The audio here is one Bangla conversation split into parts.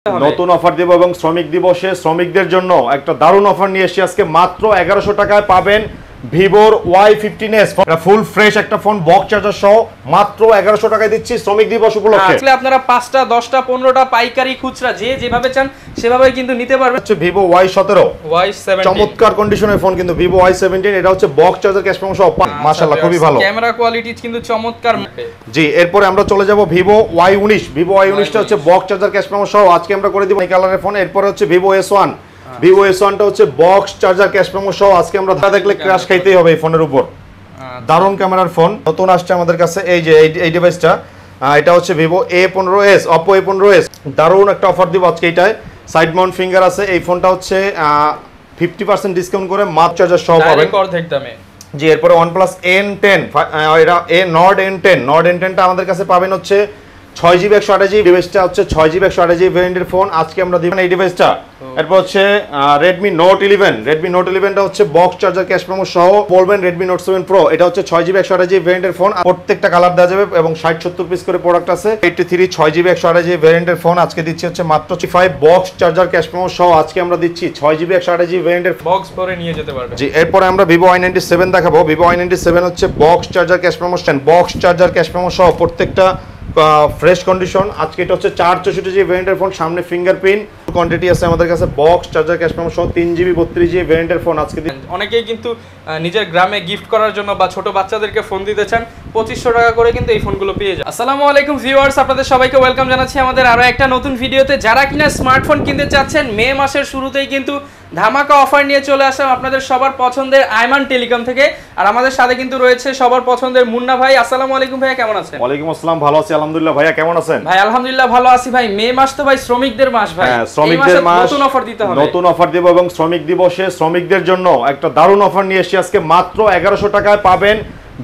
নতুন অফার দিব এবং শ্রমিক দিবসে শ্রমিকদের জন্য একটা দারুণ অফার নিয়ে এসেছি আজকে মাত্র 1100 টাকায় পাবেন ভিভোর Y15s ফুল ফ্রেশ একটা ফোন বক্স চার্জার সহ মাত্র 1100 টাকায় দিচ্ছি শ্রমিক দিবস উপলক্ষে। আসলে আপনারা 5টা 10টা 15টা পাইকারি খুচরা যেভাবে চান সেভাবে কিন্তু নিতে পারবেন। হচ্ছে ভিভো Y17 চমৎকার কন্ডিশনের ফোন কিন্তু ভিভো Y17 এটা হচ্ছে বক্স চার্জার ক্যাশ মেমো সহ মাশাআল্লাহ খুবই ভালো ক্যামেরা কোয়ালিটি কিন্তু চমৎকার। জি এরপরে আমরা চলে যাব ভিভো Y19 ভিভো Y19 টা হচ্ছে বক্স চার্জার ক্যাশ মেমো সহ আজকে আমরা করে দিব এই কালারের ফোন। এরপরে হচ্ছে ভিভো S1 ভিভো S1 টা হচ্ছে বক্স চার্জার ক্যাশ মেমো সহ আজকে আমরা দেখলে ক্র্যাশ খাইতেই হবে এই ফোনের উপর। দারুণ ক্যামেরার ফোন নতুন আসছে আমাদের কাছে এই যে এই ডিভাইসটা এটা হচ্ছে ভিভো A15s Oppo A15s দারুণ একটা অফার দিব আজকে। এটায় সাইড মাউন্ট ফিঙ্গার আছে এই ফোনটা হচ্ছে 50% ডিসকাউন্ট করে মাত্র চার্জার সহ পাবেন অর্ধেক দামে। জি এরপরে OnePlus N10 এটা Nord N10 টা আমাদের কাছে পাবেন হচ্ছে 6GB 128GB ডিভাইসটা হচ্ছে 6GB 128GB ভেরিয়েন্টের ফোন আজকে আমরা দিবেন এই ডিভাইসটা। এরপর হচ্ছে Redmi Note 11 টা হচ্ছে বক্স চার্জার ক্যাশ মেমো সহ বলবেন Redmi Note 7 Pro এটা হচ্ছে 6GB 128GB ভেরিয়েন্টের ফোন প্রত্যেকটা কালার দেওয়া যাবে এবং 60-70 পিস করে প্রোডাক্ট আছে। 83 6GB 128GB ভেরিয়েন্টের ফোন আজকে দিচ্ছি হচ্ছে মাত্র 5 বক্স চার্জার ক্যাশ মেমো সহ আজকে আমরা দিচ্ছি 6GB 128GB ভেরিয়েন্টের বক্স ভরে নিয়ে যেতে পারবেন। জি এরপর আমরা Vivo Y97 দেখাবো। Vivo Y97 হচ্ছে box charger cash memo box charger cash memo সহ প্রত্যেকটা ফ্রেশ কন্ডিশন আজকে এটা হচ্ছে 464GB ভেরিয়েন্টের ফোন সামনে ফিঙ্গারপ্রিন্ট কোয়ান্টিটি আছে আমাদের কাছে বক্স চার্জার ক্যাশ মেমো সহ 3GB 32GB ভেরিয়েন্টের ফোন আজকে অনেকেই কিন্তু নিজের গ্রামে গিফট করার জন্য বা ছোট বাচ্চাদেরকে ফোন দিতে চান 2500 টাকা করে কিন্তু এই ফোনগুলো পেয়ে যান। আসসালামু আলাইকুম ভিউয়ার্স আপনাদের সবাইকে ওয়েলকাম জানাচ্ছি আমাদের আরো একটা নতুন ভিডিওতে। যারা কিনা স্মার্টফোন কিনতে চাচ্ছেন মে মাসের শুরুতেই কিন্তু ধামাকা অফার নিয়ে চলে আসলাম আপনাদের সবার পছন্দের আইমান টেলিকম থেকে। আর আমাদের সাথে কিন্তু রয়েছে সবার পছন্দের মুন্না ভাই। আসসালামু আলাইকুম ভাইয়া কেমন আছেন? ওয়ালাইকুম আসসালাম ভালো আছি আলহামদুলিল্লাহ। ভাইয়া কেমন আছেন? ভাই আলহামদুলিল্লাহ ভালো আছি ভাই। মে মাস তো ভাই শ্রমিকদের মাস ভাই। হ্যাঁ শ্রমিকদের মাস নতুন অফার দিতে হবে নতুন অফার দেব এবং শ্রমিক দিবসে শ্রমিকদের জন্য একটা দারুণ অফার নিয়ে এসেছি আজকে মাত্র 1100 টাকায় পাবেন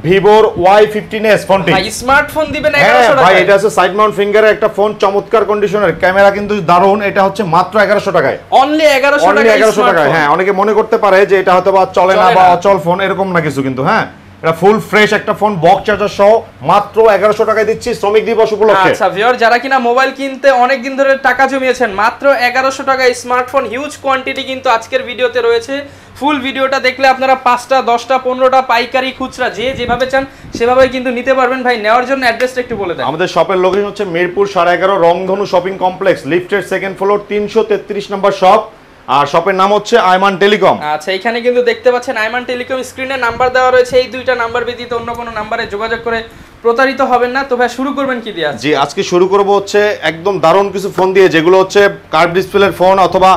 ভিভোর Y15s ফোনটি। ভাই স্মার্টফোন দিবেন 1100 টাকায়। ভাই এটা আছে সাইড মাউন্ট ফিঙ্গারের একটা ফোন চমৎকার কন্ডিশনের ক্যামেরা কিন্তু দারুণ এটা হচ্ছে মাত্র 1100 টাকায় অনলি 1100 টাকায়। হ্যাঁ অনেকে মনে করতে পারে যে এটা হয়তো বা চলে না বা অচল ফোন এরকম না কিছু কিন্তু হ্যাঁ এটা ফুল ফ্রেশ একটা ফোন বক্স চার্জার সহ মাত্র 1100 টাকায় দিচ্ছি শ্রমিক দিবস উপলক্ষে। আচ্ছা ভিউয়ার যারা কিনা মোবাইল কিনতে অনেক দিন ধরে টাকা জমিয়েছেন মাত্র 1100 টাকায় স্মার্টফোন হিউজ কোয়ান্টিটি কিন্তু আজকের ভিডিওতে রয়েছে। ফুল ভিডিওটা দেখলে আপনারা 5টা 10টা 15টা পাইকারি খুচরা যেভাবে চান সেভাবে কিন্তু নিতে পারবেন। ভাই নেওয়ার জন্য অ্যাড্রেসটা একটু বলে দেন। আমাদের শপের লোকেশন হচ্ছে মিরপুর 11.5 রংধনু শপিং কমপ্লেক্স লিফটের সেকেন্ড ফ্লোর 333 নম্বর শপ আর শপের নাম হচ্ছে আইমান টেলিকম। আচ্ছা এখানে কিন্তু দেখতে পাচ্ছেন আইমান টেলিকম স্ক্রিনে নাম্বার দেওয়া রয়েছে। এই দুইটা নাম্বার ব্যতীত অন্য কোনো নম্বরে যোগাযোগ করে প্রতারিত হবেন না। তো ভাই শুরু করবেন কি দিয়ে? জি আজকে শুরু করব হচ্ছে একদম দারুণ কিছু ফোন দিয়ে যেগুলো হচ্ছে কার্ভ ডিসপ্লের ফোন অথবা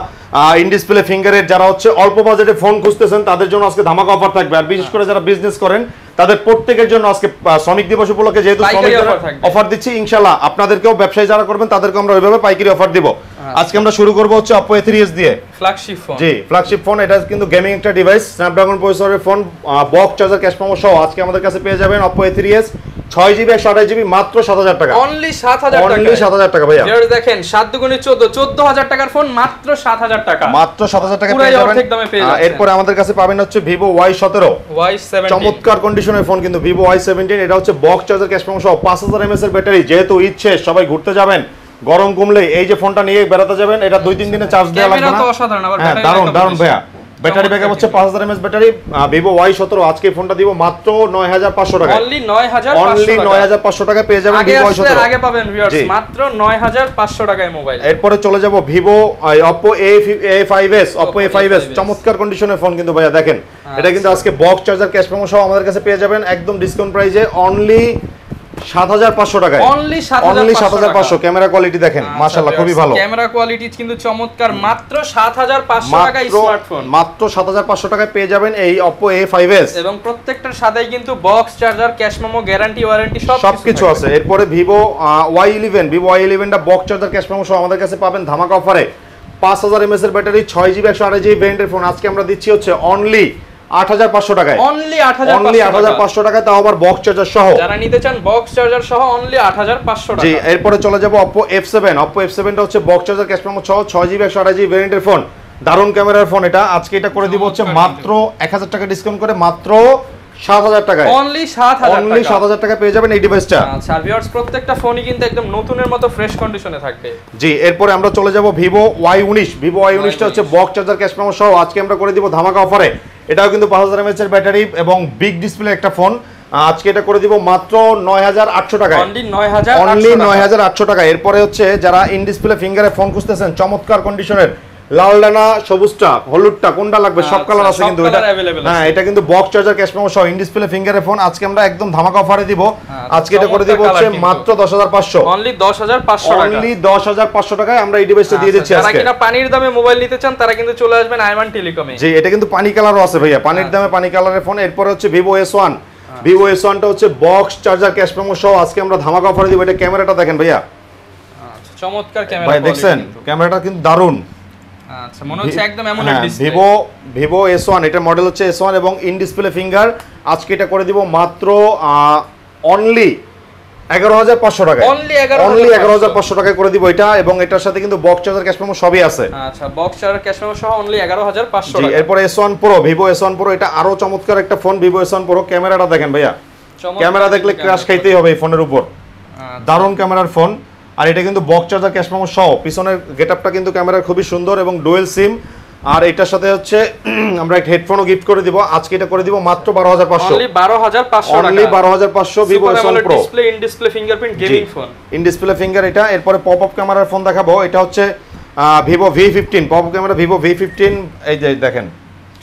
ইন ডিসপ্লে ফিঙ্গারের যারা হচ্ছে অল্প বাজেটে ফোন খুঁজতেছেন তাদের জন্য আজকে ধামাকা অফার থাকবে। আর বিশেষ করে যারা বিজনেস করেন তাদের প্রত্যেকের জন্য আজকে শ্রমিক দিবস উপলক্ষে যেহেতু অফার দিচ্ছি ইনশাআল্লাহ আপনাদেরকেও ব্যবসায়ী যারা করবেন তাদেরকে আমরা ওইভাবে পাইকারি অফার দিব। আজকে আমরা শুরু করব হচ্ছে Oppo A3s দিয়ে ফ্ল্যাগশিপ ফোন। জি ফ্ল্যাগশিপ ফোন এটা কিন্তু গেমিং একটা ডিভাইস স্ন্যাপড্রাগন প্রসেসরের phone box charger cash memo সহ আজকে আমাদের কাছে পেয়ে যাবেন Oppo A3s 6GB 128GB মাত্র 7000 টাকা। অনলি 7000 টাকা। অনলি 7000 টাকা ভাইয়া। ভিউয়ার দেখেন 7 দুগুণে 14000 টাকার ফোন মাত্র 7000 টাকা। মাত্র 7000 টাকা পেয়ে যাবেন। এরপর আমাদের কাছে পাবেন হচ্ছে Vivo Y17 চমৎকার কন্ডিশনের ফোন কিন্তু Vivo Y17 এটা হচ্ছে বক্স চার্জার ক্যাশ মেমো সহ 5000 mAh এর ব্যাটারি। যেহেতু ঈদ শেষ সবাই ঘুরতে যাবেন গরম কমলে এই যে ফোনটা নিয়ে বেরাতে যাবেন এটা 2-3 দিনে চার্জ দেওয়া লাগবে না। ক্যামেরা তো অসাধারণ আবার ব্যাটারি দারুণ ভাইয়া। ব্যাটারি ব্যাকআপ হচ্ছে 5000 mAh ব্যাটারি। Vivo Y17 আজকে ফোনটা দিব মাত্র 9500 টাকা। অনলি 9500 টাকা পেয়ে যাবেন Vivo Y17। আগে পাবেন ভিউয়ার্স মাত্র 9500 টাকায় মোবাইল। এরপরে চলে যাব Oppo A5s চমৎকার কন্ডিশনের ফোন কিন্তু ভাইয়া দেখেন এটা কিন্তু আজকে বক্স চার্জার ক্যাশ মেমো সহ আমাদের কাছে পেয়ে যাবেন একদম ডিসকাউন্ট প্রাইসে অনলি 7500 টাকায়। অনলি 7500 ক্যামেরা কোয়ালিটি দেখেন মাশাআল্লাহ খুবই ভালো। ক্যামেরা কোয়ালিটি কিন্তু চমৎকার মাত্র 7500 টাকায় স্মার্টফোন। মাত্র 7500 টাকায় পেয়ে যাবেন এই Oppo A5s এবং প্রত্যেকটার সাথেই কিন্তু box charger cash memo guarantee warranty সবকিছু আছে। এরপরে Vivo Y11 টা বক্স চার্জার ক্যাশ মেমো সহ আমাদের কাছে পাবেন ধামাকা অফারে 5000 mAh এর ব্যাটারি 6GB 128GB ভেরিয়েন্টের ফোন আজকে আমরা দিচ্ছি হচ্ছে অনলি 8500 টাকায়। অনলি 8500 টাকায় তাও আবার বক্স চার্জার সহ। যারা নিতে চান বক্স চার্জার সহ অনলি 8500 টাকা। জি এরপরে চলে যাব Oppo F7 টা হচ্ছে বক্স চার্জার ক্যাশ মেমো সহ 6GB 128GB ভেরিয়েন্টের ফোন দারুণ ক্যামেরার ফোন এটা আজকে এটা করে দিব হচ্ছে মাত্র 1000 টাকা ডিসকাউন্ট করে মাত্র 7,000 টাকায়, অনলি 7,000 টাকা, অনলি 7,000 টাকা পেয়ে যাবেন এই ডিভাইসটা। আচ্ছা ভিউয়ার্স, প্রত্যেকটা ফোনই কিন্তু একদম নতুনের মতো ফ্রেশ কন্ডিশনে থাকবে। জি, এরপরে আমরা চলে যাব ভিভো Y19। ভিভো Y19 টা হচ্ছে বক্স চার্জার, ক্যাশ মেমো সহ আজকে আমরা করে দিব ধামাকা অফারে। এটাও কিন্তু 5000 mAh এর ব্যাটারি এবং বিগ ডিসপ্লে একটা ফোন। আজকে এটা করে দিব মাত্র 9800 টাকায়, অনলি 9800, অনলি 9800 টাকা। এরপরে হচ্ছে যারা ইন ডিসপ্লে ফিঙ্গারে ফোন খুঁজতেছেন, চমৎকার কন্ডিশনের, লাল ডানা, সবুজটা, হলুদটা, কোনটা লাগবে সব কালার আছে কিন্তু এটা। হ্যাঁ, এটা কিন্তু বক্স চার্জার, ক্যাশ মেমো সহ ইন ডিসপ্লে ফিঙ্গারে ফোন আজকে আমরা একদম ধামাকা অফারে দিব। আজকে এটা করে দিব হচ্ছে মাত্র 10500, অনলি 10500 টাকা, অনলি 10500 টাকায় আমরা এই ডিভাইসটা দিয়ে দিচ্ছি আজকে। যারা কিনা পানির দামে মোবাইল নিতে চান তারা কিন্তু চলে আসবেন আইমান টেলিকমে। জি, এটা কিন্তু পানি কালারও আছে ভাইয়া, পানির দামে পানি কালারের ফোন। এরপর হচ্ছে ভিভো S1। ভিভো S1 টা হচ্ছে বক্স চার্জার, ক্যাশ মেমো সহ আজকে আমরা ধামাকা অফারে দিব। এটা ক্যামেরাটা দেখেন ভাইয়া, আচ্ছা চমৎকার ক্যামেরা ভাই দেখছেন ক্যামেরাটা কিন্তু দারুন। আচ্ছা মনে হচ্ছে একদম অ্যামোলেড ডিসপ্লে। ভিভো S1, এটা মডেল হচ্ছে S1 এবং ইন ডিসপ্লে ফিঙ্গার। আজকে এটা করে দিব মাত্র অনলি 11500 টাকায়, অনলি 11500 টাকায় করে দিব এটা। এবং এটার সাথে কিন্তু বক্স চার্জার, ক্যাশ মেমো সবই আছে। আচ্ছা বক্স চার্জার, ক্যাশ মেমো সহ অনলি 11500 জি, টাকা। এরপর S1 Pro, Vivo S1 Pro, এটা আরো চমৎকার একটা ফোন। ভিভো S1 Pro ক্যামেরাটা দেখেন ভাইয়া, ক্যামেরা দেখলে ক্র্যাশ খাইতেই হবে এই ফোনের উপর। দারুণ ক্যামেরার ফোন। আর এটা কিন্তু বক্স চার্জার, ক্যাশ মেমো সহ, পিছনের গেটআপটা কিন্তু ক্যামেরার খুবই সুন্দর এবং ডুয়েল সিম। আর এটার সাথে হচ্ছে আমরা একটা হেডফোনও গিফট করে দিব। আজকে এটা করে দিব মাত্র 12500, অনলি 12500 টাকা, only 12500 Vivo S1 Pro display, in display fingerprint gaming phone, in display finger এটা। এরপরে পপ আপ ক্যামেরার ফোন দেখাবো। এটা হচ্ছে Vivo V15 pop up camera, Vivo V15। এই যে দেখেন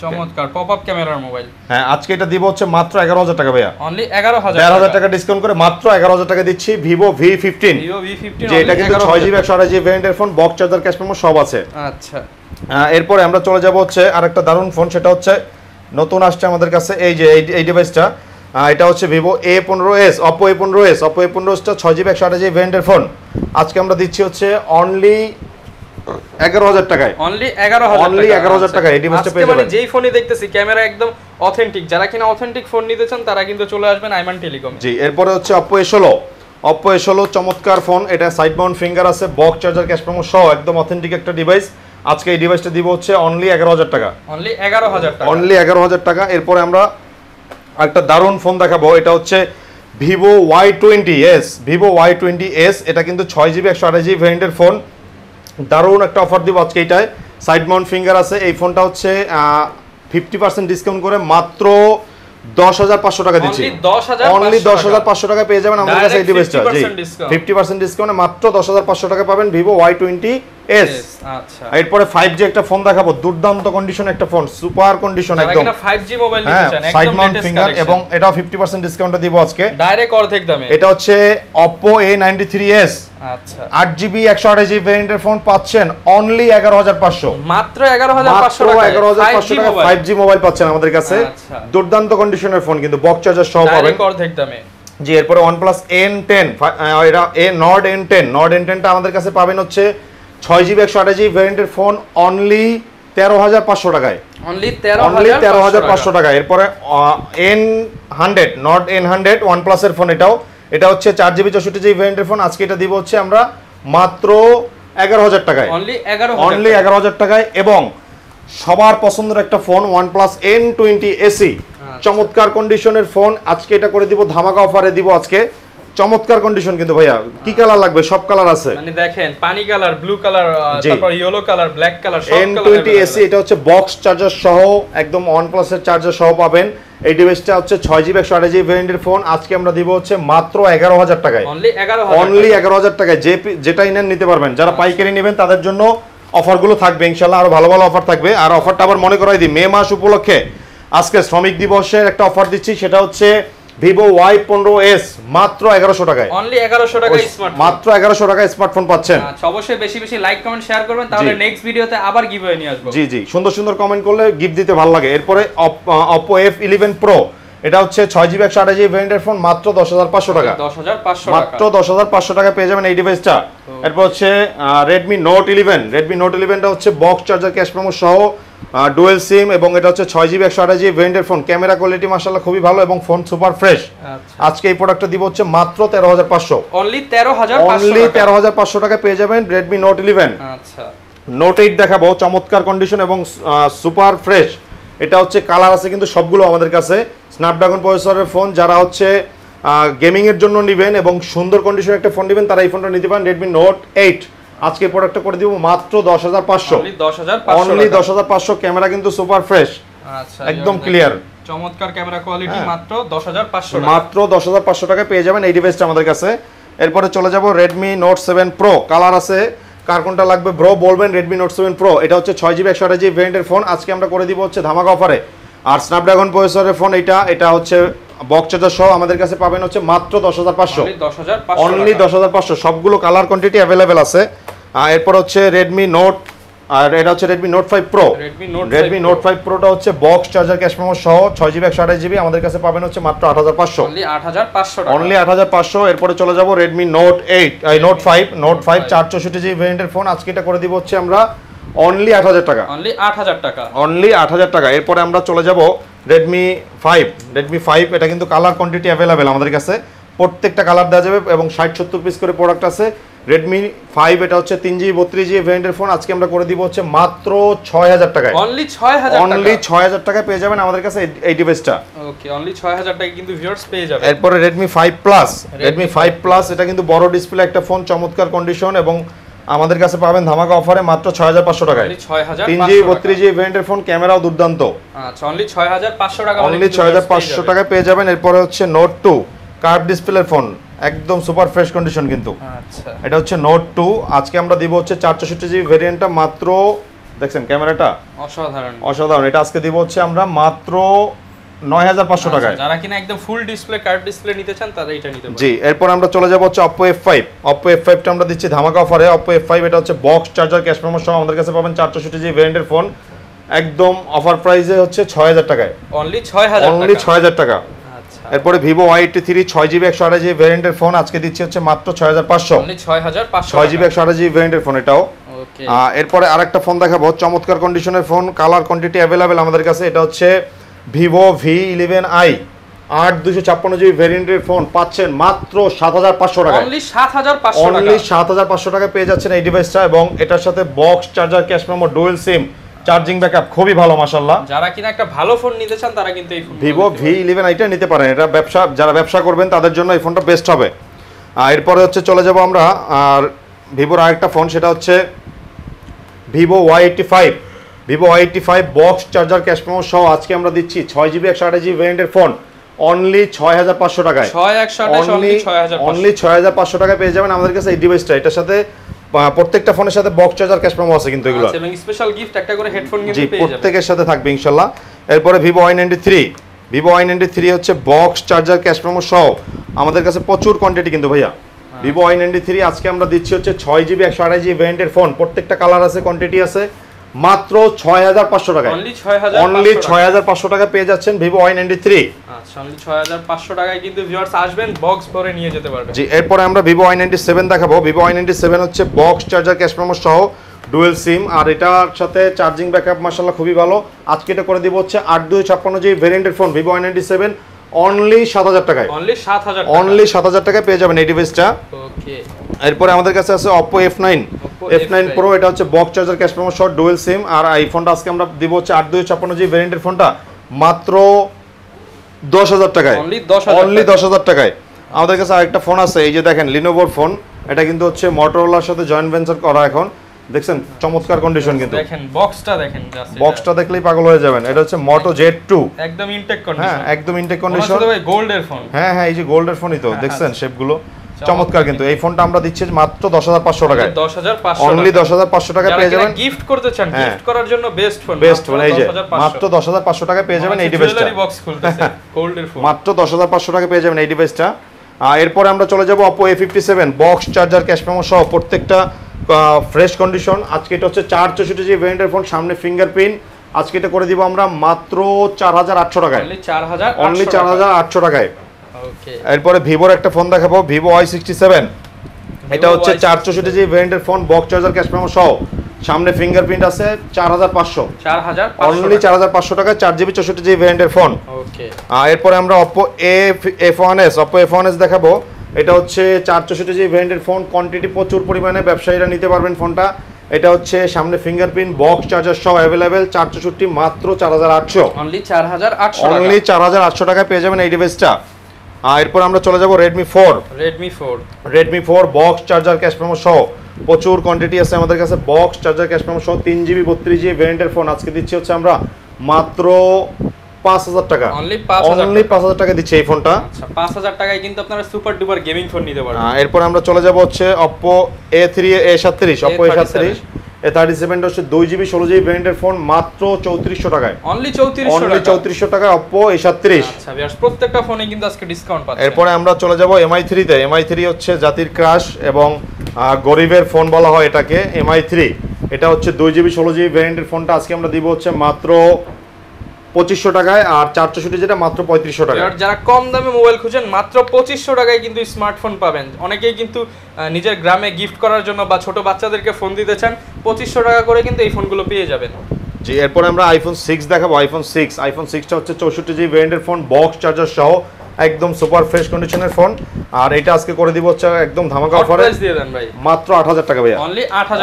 চমৎকার পপ আপ ক্যামেরার মোবাইল। হ্যাঁ, আজকে এটা দিব হচ্ছে মাত্র 11000 টাকা ভাইয়া, অনলি 11000 টাকা ডিসকাউন্ট করে মাত্র 11000 টাকা দিচ্ছি ভিভো V15। ভিভো V15 যে এটা কিন্তু 6GB 128GB ভেরিয়েন্টের phone, box charger, cash memo সব আছে। আচ্ছা, এরপরে আমরা চলে যাব হচ্ছে আরেকটা দারুণ ফোন। সেটা হচ্ছে নতুন আসছে আমাদের কাছে, এই যে এই ডিভাইসটা। এটা হচ্ছে Vivo A15s, Oppo A15s, Oppo A15s টা 6GB 128GB ভেরিয়েন্টের ফোন। আজকে আমরা দিচ্ছি হচ্ছে অনলি 11000 টাকায়, অনলি 11000 টাকা, অনলি 11000 টাকা এই ডিভাইসটা পেয়ে যাবেন। মানে যেই ফোনই দেখতেছি ক্যামেরা একদম অথেন্টিক, যারা কিনা অথেন্টিক ফোন নিতে চান তারা কিন্তু চলে আসবেন আইমান টেলিকম। জি, এরপরে হচ্ছে Oppo A16 চমৎকার ফোন। এটা সাইড মাউন্ট ফিঙ্গার আছে, বক্স চার্জার, ক্যাশ মেমো সহ একদম অথেন্টিক একটা ডিভাইস। আজকে এই ডিভাইসটা দিব হচ্ছে অনলি 11000 টাকা, অনলি 11000 টাকা, অনলি 11000 টাকা। এরপরে আমরা একটা দারুণ ফোন দেখাবো। এটা হচ্ছে ভিভো Y20s, ভিভো Y20s। এটা কিন্তু 6GB 128GB ভেরিয়েন্টের ফোন। দারুণ একটা অফার দিব আজকে এটায়, সাইড মাউন্ট ফিঙ্গার আছে। এই ফোনটা হচ্ছে 50% ডিসকাউন্ট করে মাত্র 10500 টাকা দিচ্ছি, অনলি 10500 টাকা পেয়ে যাবেন আমাদের কাছে এই ডিভাইসটা। জি, 50% ডিসকাউন্টে মাত্র 10500 টাকা পাবেন ভিভো Y20s। আচ্ছা, এরপরে 5G একটা ফোন দেখাবো, দুর্দান্ত কন্ডিশন একটা ফোন, সুপার কন্ডিশন একদম। যারা 5G মোবাইল নিতে চান সাইড একদম মাউন্ট লেটেস্ট ফিঙ্গার কালেকশন, এবং এটাও 50% ডিসকাউন্টে দিব আজকে, ডাইরেক্ট অর্ধেক দামে। এটা হচ্ছে Oppo A93s, আচ্ছা 8GB 128GB ভেরিয়েন্টের ফোন পাচ্ছেন অনলি 11500, মাত্র 11500 টাকা, 11500 টাকা 5G মোবাইল পাচ্ছেন আমাদের কাছে। আচ্ছা, দুর্দান্ত কন্ডিশনের ফোন কিন্তু বক্স চার্জার সহ পাবেন, ডাইরেক্ট অর্ধেক দামে। জি, এরপরে OnePlus N10, এটা Nord N10 টা আমাদের কাছে পাবেন হচ্ছে 6GB 128GB ভেরিয়েন্টের ফোন অনলি 13500 টাকায়, অনলি অনলি 13500 টাকা। এরপরে N100, Nord N100 OnePlus এর ফোন, এটা হচ্ছে 4GB 64GB ভেরিয়েন্টের ফোন। আজকে এটা দিব হচ্ছে আমরা মাত্র 11000 টাকায়, অনলি অনলি 11000 টাকায়। এবং সবার পছন্দের একটা ফোন OnePlus N20 SE, চমৎকার কন্ডিশনের ফোন। আজকে এটা করে দিব ধামাকা অফারে দিব আজকে, চমৎকার কন্ডিশন কিন্তু ভাইয়া। কি কালার লাগবে সব কালার আছে, মানে দেখেন পানি কালার, ব্লু কালার, তারপর ইয়েলো কালার, ব্ল্যাক কালার, সব কালার। N20 SE এটা হচ্ছে বক্স চার্জার সহ একদম OnePlus এর চার্জার সহ পাবেন। এই ডিভাইসটা হচ্ছে 6GB 128GB ভেরিয়েন্টের ফোন। আজকে আমরা দিব হচ্ছে মাত্র 11000 টাকায়, অনলি 11000, অনলি 11000 টাকায়। যেটাই নেন নিতে পারবেন। যারা পাইকারি নেবেন তাদের জন্য অফারগুলো থাকবে ইনশাআল্লাহ, আরো ভালো ভালো অফার থাকবে। আর অফারটা আবার মনে করাই দিই, মে মাস উপলক্ষে আজকে শ্রমিক দিবসের একটা অফার দিচ্ছি, সেটা হচ্ছে ভিভো Y15s মাত্র 1100 টাকায়, অনলি 1100 টাকায় স্মার্টফোন, মাত্র 1100 টাকায় স্মার্টফোন পাচ্ছেন। আচ্ছা, অবশ্যই বেশি বেশি লাইক কমেন্ট শেয়ার করবেন, তাহলে নেক্সট ভিডিওতে আবার গিভঅ্যাওয়ে নিয়ে আসবো। জি জি, সুন্দর সুন্দর কমেন্ট করলে গিফট দিতে ভালো লাগে। এরপরে Oppo F11 Pro, এটা হচ্ছে 6GB 128GB ভেরিয়েন্টের ফোন, মাত্র 10500 টাকা, 10500 মাত্র 10500 টাকা পেয়ে যাবেন এই ডিভাইসটা। এরপর হচ্ছে Redmi Note 11 টা হচ্ছে বক্স চার্জার, ক্যাশ মেমো সহ, ডুয়েল সিম এবং এটা হচ্ছে 6GB 128GB ভেরিয়েন্টের ফোন। ক্যামেরা কোয়ালিটি মাশাআল্লাহ খুবই ভালো এবং ফোন সুপার ফ্রেশ। আজকে এই প্রোডাক্টটা দিব হচ্ছে মাত্র 13500, অনলি 13500, অনলি 13500 টাকা পেয়ে যাবেন Redmi Note 11। আচ্ছা, Note 8 দেখাবো, চমৎকার কন্ডিশন এবং সুপার ফ্রেশ। এটা হচ্ছে কালার আছে কিন্তু সবগুলো আমাদের কাছে, স্ন্যাপড্রাগন প্রসেসরের ফোন যারা হচ্ছে গেমিং এর জন্য নেবেন এবং সুন্দর কন্ডিশনের একটা ফোন নেবেন তারা এই ফোনটা নিতে পারেন Redmi Note 8 আজকে প্রোডাক্টটা করে দিব মাত্র 10500 অনলি 10500 ক্যামেরা কিন্তু সুপার ফ্রেশ আচ্ছা একদম ক্লিয়ার চমৎকার ক্যামেরা কোয়ালিটি মাত্র 10500 মাত্র 10500 টাকায় পেয়ে যাবেন এই ডিভাইসটা আমাদের কাছে এরপরে চলে যাব Redmi Note 7 Pro কালার আছে কার কোনটা লাগবে ব্রো বলবেন Redmi Note 7 Pro এটা হচ্ছে 6GB 128GB ভেরিয়েন্টের ফোন আজকে আমরা করে দিব হচ্ছে ধামাকা অফারে আর স্ন্যাপড্রাগন প্রসেসরের ফোন এটা হচ্ছে বক্স চার্জার সহ আমাদের কাছে পাবেন হচ্ছে মাত্র 10500 অনলি 10500 সবগুলো কালার কোয়ান্টিটি अवेलेबल আছে এরপর হচ্ছে Redmi Note আর এটা হচ্ছে Redmi Note 5 Pro Redmi Note 5 Proটা হচ্ছে বক্স চার্জার ক্যাশ মেমো সহ 6GB 128GB আমাদের কাছে পাবেন হচ্ছে মাত্র 8500 অনলি 8500 এরপরে চলে যাব Redmi Note 8 Note 5 464GB ভেরিয়েন্টের ফোন আজকে এটা করে দিব হচ্ছে আমরা অনলি 8000 টাকা অনলি 8000 টাকা এরপরে আমরা চলে যাব Redmi 5 এটা কিন্তু কালার কোয়ান্টিটি अवेलेबल আমাদের কাছে প্রত্যেকটা কালার দেওয়া যাবে এবং 60-70 পিস করে প্রোডাক্ট আছে Redmi 5 এটা হচ্ছে 3GB 32GB ভেরিয়েন্টের ফোন আজকে আমরা করে দিব হচ্ছে মাত্র 6000 টাকায় অনলি 6000 টাকায় পেয়ে যাবেন আমাদের কাছে এই ডিভাইসটা ওকে অনলি 6000 টাকায় কিন্তু ভিউয়ার্স পেয়ে যাবেন এরপরে Redmi 5 Plus এটা কিন্তু বড় ডিসপ্লে একটা ফোন চমৎকার কন্ডিশন এবং আমাদের কাছে পাবেন ধামাকা অফারে মাত্র 6500 টাকায় 3GB 32GB ভেরিয়েন্টের ফোন ক্যামেরাও দুর্দান্ত আচ্ছা অনলি 6500 টাকা অনলি 6500 টাকায় পেয়ে যাবেন এরপরে হচ্ছে Note 2 কার্ভ ডিসপ্লের ফোন একদম সুপার ফ্রেশ কন্ডিশন কিন্তু আচ্ছা এটা হচ্ছে Note 2 আজকে আমরা দিব হচ্ছে 464GB ভেরিয়েন্টটা মাত্র দেখছেন ক্যামেরাটা অসাধারণ এটা আজকে দিব হচ্ছে আমরা মাত্র 9500 টাকায় যারা কিনা একদম ফুল ডিসপ্লে কার্ভ ডিসপ্লে নিতে চান তারা এটা নিতে পারেন জি এরপর আমরা চলে যাব হচ্ছে Oppo F5 টা আমরা দিচ্ছি ধামাকা অফারে Oppo F5 এটা হচ্ছে বক্স চার্জার ক্যাশ মেমো সহ আমাদের কাছে পাবেন 464GB ভেরিয়েন্টের ফোন একদম অফার প্রাইসে হচ্ছে 6000 টাকায় অনলি 6000 টাকা এরপরে Vivo Y83 6GB 128GB ভেরিয়েন্টের ফোন আজকে দিচ্ছি হচ্ছে মাত্র 6500 অনলি 6500 6GB 128GB ভেরিয়েন্টের ফোন এটাও ওকে এরপরে আরেকটা ফোন দেখাবো চমৎকার কন্ডিশনের ফোন কালার কোয়ান্টিটি अवेलेबल আমাদের কাছে এটা হচ্ছে Vivo V11i 8256GB ভেরিয়েন্টের ফোন পাচ্ছেন মাত্র 7500 টাকায় অনলি 7500 টাকায় পেয়ে যাচ্ছেন এই ডিভাইসটা এবং এটার সাথে box charger cash memo dual sim charging backup খুবই ভালো মাশাআল্লাহ যারা কিনা একটা ভালো ফোন নিতে চান তারা কিন্তু এই ফোন Vivo V11i টা নিতে পারেন এটা যারা ব্যবসা করবেন তাদের জন্য এই ফোনটা বেস্ট হবে এরপরে হচ্ছে চলে যাব আমরা আর ভিভোর আরেকটা ফোন সেটা হচ্ছে Vivo Y85 box charger cash memo সহ আজকে আমরা দিচ্ছি 6GB 128GB ভেরিয়েন্টের ফোন অনলি 6500 টাকায় অনলি 6500 টাকায় পেয়ে যাবেন আমাদের কাছে এই ডিভাইসটা এটার সাথে প্রত্যেকটা ফোনের সাথে বক্স চার্জার ক্যাশ মেমো আছে কিন্তু এগুলো এবং স্পেশাল গিফট একটা করে হেডফোন কিন্তু পেয়ে যাবেন প্রত্যেকের সাথে থাকবে ইনশাআল্লাহ এরপরে Vivo Y93 হচ্ছে বক্স চার্জার ক্যাশ মেমো সহ আমাদের কাছে প্রচুর কোয়ান্টিটি কিন্তু ভাইয়া Vivo Y93 আজকে আমরা দিচ্ছি হচ্ছে 6GB 128GB ভেরিয়েন্টের ফোন প্রত্যেকটা কালার আছে কোয়ান্টিটি আছে মাত্র 6500 টাকায় অনলি 6500 টাকা পেয়ে যাচ্ছেন Vivo Y93 আচ্ছা অনলি 6500 টাকায় কিন্তু ভিউয়ার্স আসবেন বক্স ভরে নিয়ে যেতে পারবেন জি এরপর আমরা Vivo Y97 দেখাবো Vivo Y97 হচ্ছে বক্স চার্জার ক্যাশ মেমো সহ ডুয়াল সিম আর এটার সাথে চার্জিং ব্যাকআপ মাশাআল্লাহ খুবই ভালো আজকে এটা করে দিব হচ্ছে 8256GB ভেরিয়েন্টের ফোন Vivo Y97 অনলি 7000 টাকায় অনলি 7000 টাকায় পেয়ে যাবেন এই ডিভাইসটা ওকে এরপর আমাদের কাছে আছে Oppo F9 Pro এটা হচ্ছে বক্স চার্জার ক্যাশ মেমো সহ ডুয়াল সিম আর এই ফোনটা আজকে আমরা দিব হচ্ছে 8256GB ভেরিয়েন্টের ফোনটা মাত্র 10000 টাকায় অনলি 10000 টাকায় আমাদের কাছে আরেকটা ফোন আছে এই যে দেখেন Lenovo ফোন এটা কিন্তু হচ্ছে Motorola সাথে জয়েন্ট ভেঞ্চার করা এখন দেখছেন চমৎকার কন্ডিশন কিন্তু দেখেন বক্সটা দেখেন জাস্ট বক্সটা দেখলেই পাগল হয়ে যাবেন এটা হচ্ছে Moto Z2 একদম ইনটেক কন্ডিশন হ্যাঁ একদম ইনটেক কন্ডিশন ভাই গোল্ডের ফোন হ্যাঁ এই যে গোল্ডের ফোনই তো দেখছেন শেপগুলো চমৎকার কিন্তু এই ফোনটা আমরা দিচ্ছি মাত্র 10500 টাকায় 10500 অনলি 10500 টাকা পেয়ে যাবেন গিফট করতে চান গিফট করার জন্য বেস্ট ফোন এই যে মাত্র 10500 টাকা পেয়ে যাবেন এই ডিভাইসটা বক্স খুলতেছে গোল্ডের ফোন মাত্র 10500 টাকা পেয়ে যাবেন এই ডিভাইসটা এরপর আমরা চলে যাব Oppo A57 box charger cash memo সহ প্রত্যেকটা ফ্রেশ কন্ডিশন আজকে এটা হচ্ছে 464GB ভেরিয়েন্টের ফোন সামনে ফিঙ্গারপ্রিন্ট আজকে এটা করে দিব আমরা মাত্র 4800 টাকায় অনলি 4800 টাকায় ওকে এরপরে ভিভোর একটা ফোন দেখাবো Vivo Y67 এটা হচ্ছে 464GB ভেরিয়েন্টের phone box charger cash memo সহ সামনে ফিঙ্গারপ্রিন্ট আছে 4500 অনলি 4500 টাকায় 4GB 64GB ভেরিয়েন্টের ফোন ওকে এরপরে আমরা Oppo F1s দেখাবো এটা হচ্ছে 464GB ভেরিয়েন্টের ফোন কোয়ান্টিটি প্রচুর পরিমাণে ব্যবসায়ীরা নিতে পারবেন ফোনটা এটা হচ্ছে সামনে ফিঙ্গারপ্রিন্ট বক্স চার্জার সহ অ্যাভেলেবেল 464 মাত্র 4800 অনলি 4800 টাকা অনলি 4800 টাকায় পেয়ে যাবেন এই ডিভাইসটা। এরপর আমরা চলে যাব Redmi 4 box charger cash memo সহ প্রচুর কোয়ান্টিটি আছে আমাদের কাছে বক্স চার্জার ক্যাশ মেমো সহ 3GB 32GB ভেরিয়েন্টের ফোন আজকে দিচ্ছি হচ্ছে আমরা মাত্র 5000 টাকা অনলি 5000 টাকা দিচ্ছি এই ফোনটা। আচ্ছা 5000 টাকায় কিন্তু আপনারা সুপার ডুপার গেমিং ফোন নিতে পারবেন। এরপর আমরা চলে যাব হচ্ছে Oppo A37 Oppo A37 A37 হচ্ছে 2GB 16GB ভেরিয়েন্টের ফোন মাত্র 3400 টাকায় অনলি 3400 টাকায় Oppo A37। আচ্ছা ভিউয়ার্স প্রত্যেকটা ফোনে কিন্তু আজকে ডিসকাউন্ট পাচ্ছেন। এরপরে আমরা চলে যাব MI3 তে। MI3 হচ্ছে জাতির ক্রাশ এবং গরিবের ফোন বলা হয় এটাকে MI3। এটা হচ্ছে 2GB 16GB ভেরিয়েন্টের ফোনটা আজকে আমরা দিব হচ্ছে মাত্র 2500 টাকায় আর 464 যেটা মাত্র 3500 টাকায়। যারা কম দামে মোবাইল খুঁজেন মাত্র 2500 টাকায় কিন্তু স্মার্টফোন পাবেন। অনেকেই কিন্তু নিজের গ্রামে গিফট করার জন্য বা ছোট বাচ্চাদেরকে ফোন দিতে চান, 2500 টাকা করে কিন্তু এই ফোনগুলো পেয়ে যাবেন। জি এরপরে আমরা আইফোন 6 দেখাবো। আইফোন 6টা হচ্ছে 64GB ভেরিয়েন্টের ফোন বক্স চার্জার সহ একদম সুপার ফ্রেশ কন্ডিশনের ফোন। আর এটা আজকে করে দিব হচ্ছে একদম ধামাকা অফারে দিয়ে দেন ভাই মাত্র 8000 টাকা ভাইয়া।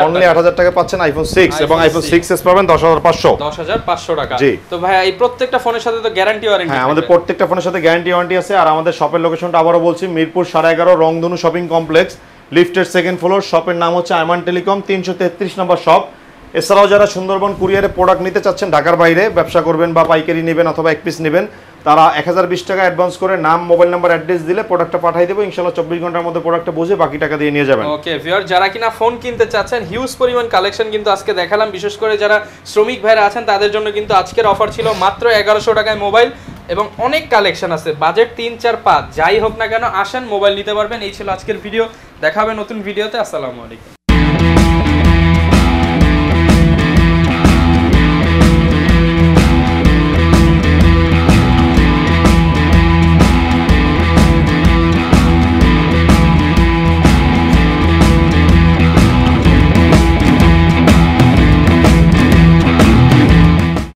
অনলি 8000 টাকা পাচ্ছেন আইফোন 6 এবং আইফোন 6s পাবেন 10500 টাকা। জি তো ভাই এই প্রত্যেকটা ফোনের সাথে তো গ্যারান্টি ওয়ারেন্টি। হ্যাঁ আমাদের প্রত্যেকটা ফোনের সাথে গ্যারান্টি ওয়ারেন্টি আছে। আর আমাদের শপের লোকেশনটা আবারো বলছি মিরপুর 11.5 রংধনু শপিং কমপ্লেক্স লিফটের সেকেন্ড ফ্লোর। শপের নাম হচ্ছে আইমান টেলিকম 333 নম্বর শপ। এছাড়াও যারা সুন্দরবন কুরিয়ারে প্রোডাক্ট নিতে চাচ্ছেন ঢাকার বাইরে ব্যবসা করবেন বা পাইকারি নেবেন অথবা এক পিস নেবেন, তারা 1020 টাকা অ্যাডভান্স করে নাম মোবাইল নাম্বার অ্যাড্রেস দিলে প্রোডাক্টটা পাঠিয়ে দেবো। ইনশাআল্লাহ 24 ঘন্টার মধ্যে প্রোডাক্টটা বুঝে বাকি টাকা দিয়ে নিয়ে যাবেন। ওকে ভিউয়ার যারা কিনা ফোন কিনতে চাচ্ছেন হিউজ পরিমাণ কালেকশন কিন্তু আজকে দেখালাম। বিশেষ করে যারা শ্রমিক ভাইরা আছেন তাদের জন্য কিন্তু আজকের অফার ছিল মাত্র 1100 টাকায় মোবাইল এবং অনেক কালেকশন আছে। বাজেট 3 4 5 যাই হোক না কেন আসেন মোবাইল নিতে পারবেন। এই ছিল আজকের ভিডিও, দেখা হবে নতুন ভিডিওতে। আসসালামু আলাইকুম।